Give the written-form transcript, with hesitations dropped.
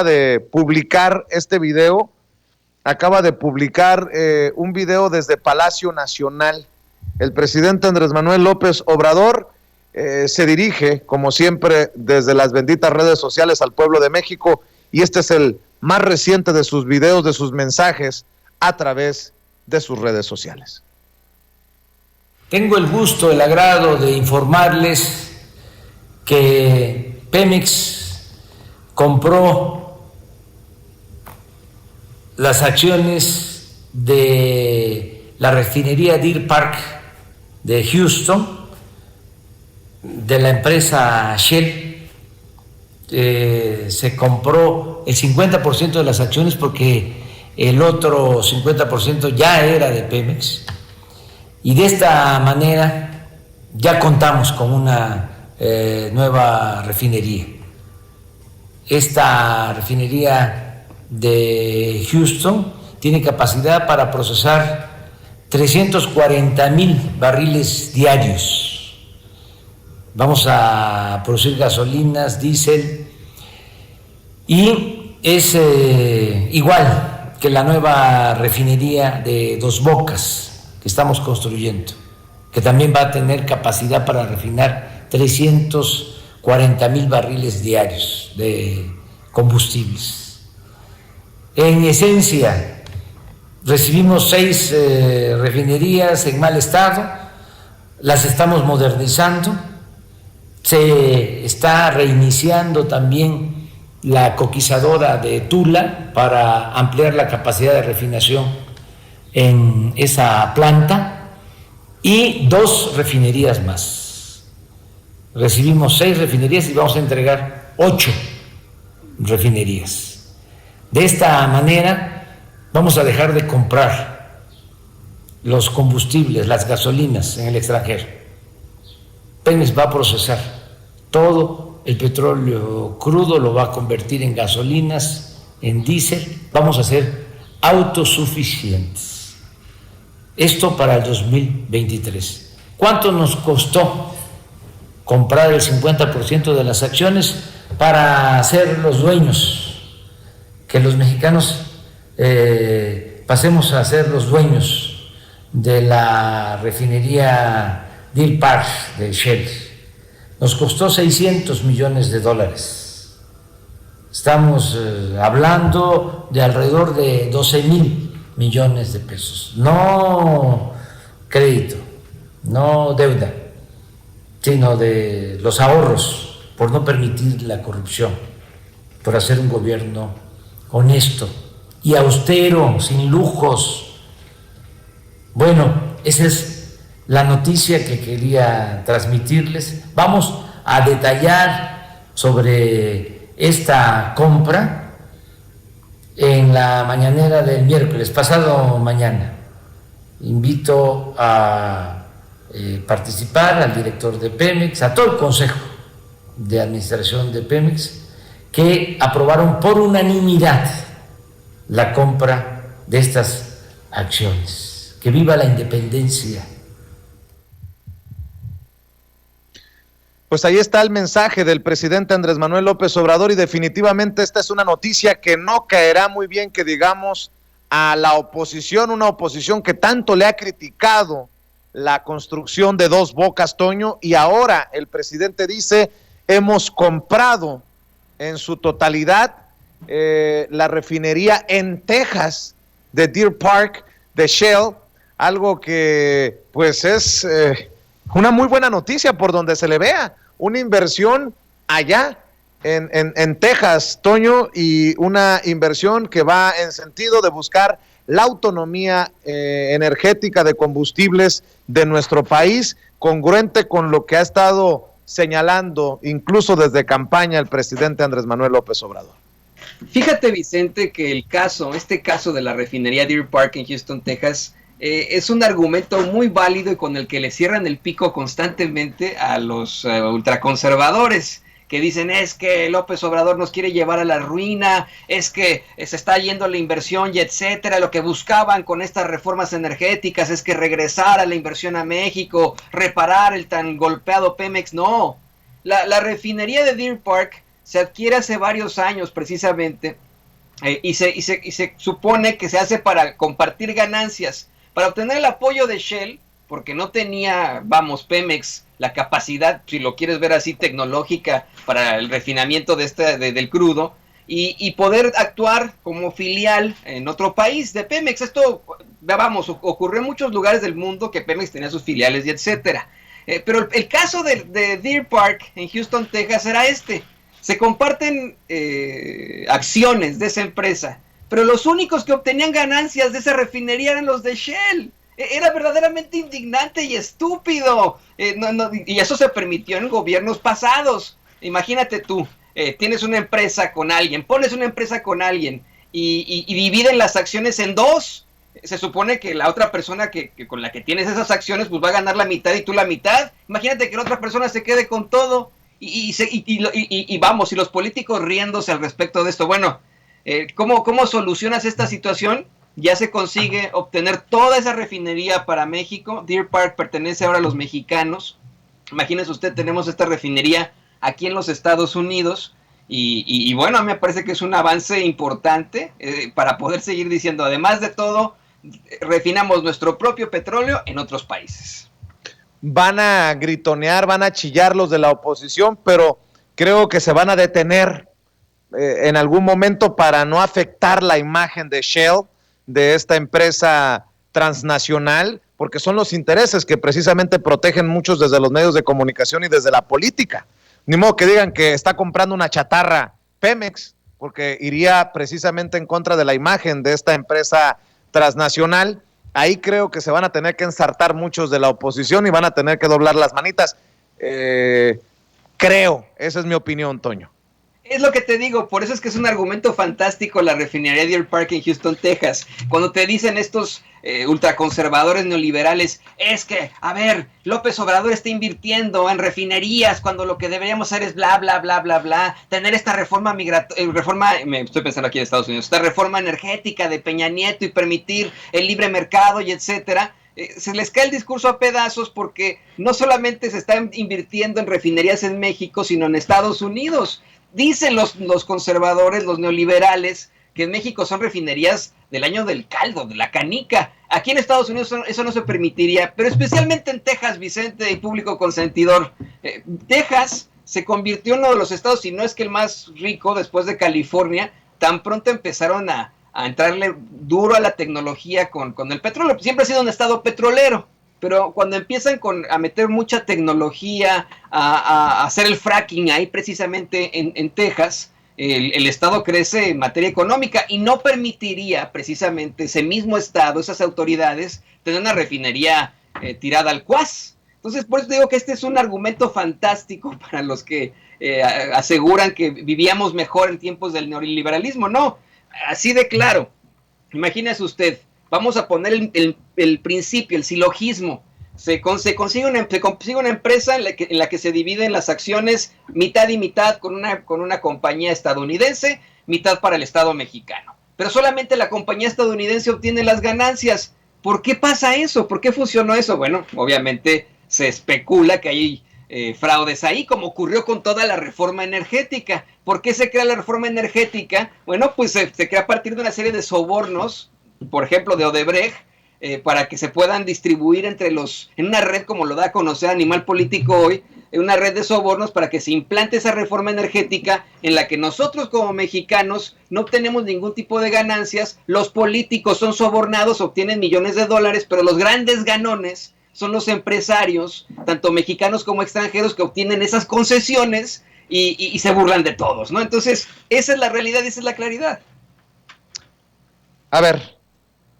de publicar este video, acaba de publicar un video desde Palacio Nacional. El presidente Andrés Manuel López Obrador se dirige, como siempre, desde las benditas redes sociales al pueblo de México, y este es el más reciente de sus videos, de sus mensajes a través de sus redes sociales. Tengo el gusto, el agrado de informarles que Pemex compró las acciones de la refinería Deer Park de Houston, de la empresa Shell. Se compró el 50% de las acciones porque el otro 50% ya era de Pemex, y de esta manera ya contamos con una nueva refinería. Esta refinería de Houston tiene capacidad para procesar 340,000 barriles diarios. Vamos a producir gasolinas, diésel, y es igual que la nueva refinería de Dos Bocas que estamos construyendo, que también va a tener capacidad para refinar 340,000 barriles diarios de combustibles. En esencia, recibimos 6 refinerías en mal estado, las estamos modernizando, se está reiniciando también la coquizadora de Tula para ampliar la capacidad de refinación en esa planta, y 2 refinerías más. Recibimos 6 refinerías y vamos a entregar 8 refinerías. De esta manera vamos a dejar de comprar los combustibles, las gasolinas en el extranjero. Pemex va a procesar todo el petróleo crudo, lo va a convertir en gasolinas, en diésel. Vamos a ser autosuficientes. Esto para el 2023. ¿Cuánto nos costó comprar el 50% de las acciones para ser los dueños? Que los mexicanos pasemos a ser los dueños de la refinería Deer Park de Shell. Nos costó $600 millones. Estamos hablando de alrededor de 12,000 millones de pesos. No crédito, no deuda, sino de los ahorros, por no permitir la corrupción, por hacer un gobierno honesto y austero, sin lujos. Bueno, esa es la noticia que quería transmitirles. Vamos a detallar sobre esta compra en la mañanera del miércoles, pasado mañana. Invito a participar al director de Pemex, a todo el Consejo de Administración de Pemex, que aprobaron por unanimidad la compra de estas acciones. Que viva la independencia. Pues ahí está el mensaje del presidente Andrés Manuel López Obrador, y definitivamente esta es una noticia que no caerá muy bien, que digamos, a la oposición, una oposición que tanto le ha criticado la construcción de Dos Bocas, Toño, y ahora el presidente dice: hemos comprado en su totalidad la refinería en Texas de Deer Park de Shell, algo que pues es una muy buena noticia por donde se le vea, una inversión allá en Texas, Toño, y una inversión que va en sentido de buscar la autonomía energética de combustibles de nuestro país, congruente con lo que ha estado señalando incluso desde campaña el presidente Andrés Manuel López Obrador. Fíjate, Vicente, que este caso de la refinería Deer Park en Houston, Texas, es un argumento muy válido y con el que le cierran el pico constantemente a los ultraconservadores, que dicen: es que López Obrador nos quiere llevar a la ruina, es que se está yendo la inversión y etcétera. Lo que buscaban con estas reformas energéticas es que regresara la inversión a México, reparar el tan golpeado Pemex. No, la refinería de Deer Park se adquiere hace varios años precisamente, y se supone que se hace para compartir ganancias, para obtener el apoyo de Shell, porque no tenía, Pemex, la capacidad, si lo quieres ver así, tecnológica para el refinamiento del crudo, y poder actuar como filial en otro país de Pemex. Esto, ocurrió en muchos lugares del mundo que Pemex tenía sus filiales y etcétera. Pero el caso de Deer Park en Houston, Texas, era este. Se comparten acciones de esa empresa, pero los únicos que obtenían ganancias de esa refinería eran los de Shell. Era verdaderamente indignante y estúpido. Y eso se permitió en gobiernos pasados. Imagínate tú, tienes una empresa con alguien, pones una empresa con alguien y dividen las acciones en dos. Se supone que la otra persona que con la que tienes esas acciones pues va a ganar la mitad y tú la mitad. Imagínate que la otra persona se quede con todo y los políticos riéndose al respecto de esto. Bueno, ¿cómo solucionas esta situación? Ya se consigue obtener toda esa refinería para México. Deer Park pertenece ahora a los mexicanos. Imagínese usted, tenemos esta refinería aquí en los Estados Unidos. Y bueno, a mí me parece que es un avance importante para poder seguir diciendo, además de todo, refinamos nuestro propio petróleo en otros países. Van a gritonear, van a chillar los de la oposición, pero creo que se van a detener en algún momento para no afectar la imagen de Shell, de esta empresa transnacional, porque son los intereses que precisamente protegen muchos desde los medios de comunicación y desde la política. Ni modo que digan que está comprando una chatarra Pemex, porque iría precisamente en contra de la imagen de esta empresa transnacional. Ahí creo que se van a tener que ensartar muchos de la oposición y van a tener que doblar las manitas. Creo, esa es mi opinión, Toño. Es lo que te digo, por eso es que es un argumento fantástico la refinería Deer Park en Houston, Texas. Cuando te dicen estos ultraconservadores neoliberales, es que, a ver, López Obrador está invirtiendo en refinerías cuando lo que deberíamos hacer es bla, bla, bla, bla, bla, tener esta reforma estoy pensando aquí en Estados Unidos, esta reforma energética de Peña Nieto y permitir el libre mercado y etcétera. Se les cae el discurso a pedazos porque no solamente se está invirtiendo en refinerías en México, sino en Estados Unidos. Dicen los conservadores, los neoliberales, que en México son refinerías del año del caldo, de la canica. Aquí en Estados Unidos eso no se permitiría, pero especialmente en Texas, Vicente y público consentidor. Texas se convirtió en uno de los estados, si no es que el más rico después de California. Tan pronto empezaron a entrarle duro a la tecnología con el petróleo. Siempre ha sido un estado petrolero, pero cuando empiezan a meter mucha tecnología, a hacer el fracking ahí precisamente en Texas, el estado crece en materia económica y no permitiría precisamente ese mismo estado, esas autoridades, tener una refinería tirada al cuas. Entonces, por eso digo que este es un argumento fantástico para los que aseguran que vivíamos mejor en tiempos del neoliberalismo. No, así de claro. Imagínese usted, vamos a poner el principio, el silogismo. Se consigue una empresa en la que se dividen las acciones mitad y mitad con una compañía estadounidense, mitad para el Estado mexicano. Pero solamente la compañía estadounidense obtiene las ganancias. ¿Por qué pasa eso? ¿Por qué funcionó eso? Bueno, obviamente se especula que hay fraudes ahí, como ocurrió con toda la reforma energética. ¿Por qué se crea la reforma energética? Bueno, pues se crea a partir de una serie de sobornos, por ejemplo, de Odebrecht, para que se puedan distribuir en una red como lo da a conocer Animal Político hoy, una red de sobornos para que se implante esa reforma energética en la que nosotros como mexicanos no obtenemos ningún tipo de ganancias, los políticos son sobornados, obtienen millones de dólares, pero los grandes ganones son los empresarios, tanto mexicanos como extranjeros, que obtienen esas concesiones y se burlan de todos, ¿no? Entonces, esa es la realidad y esa es la claridad. A ver,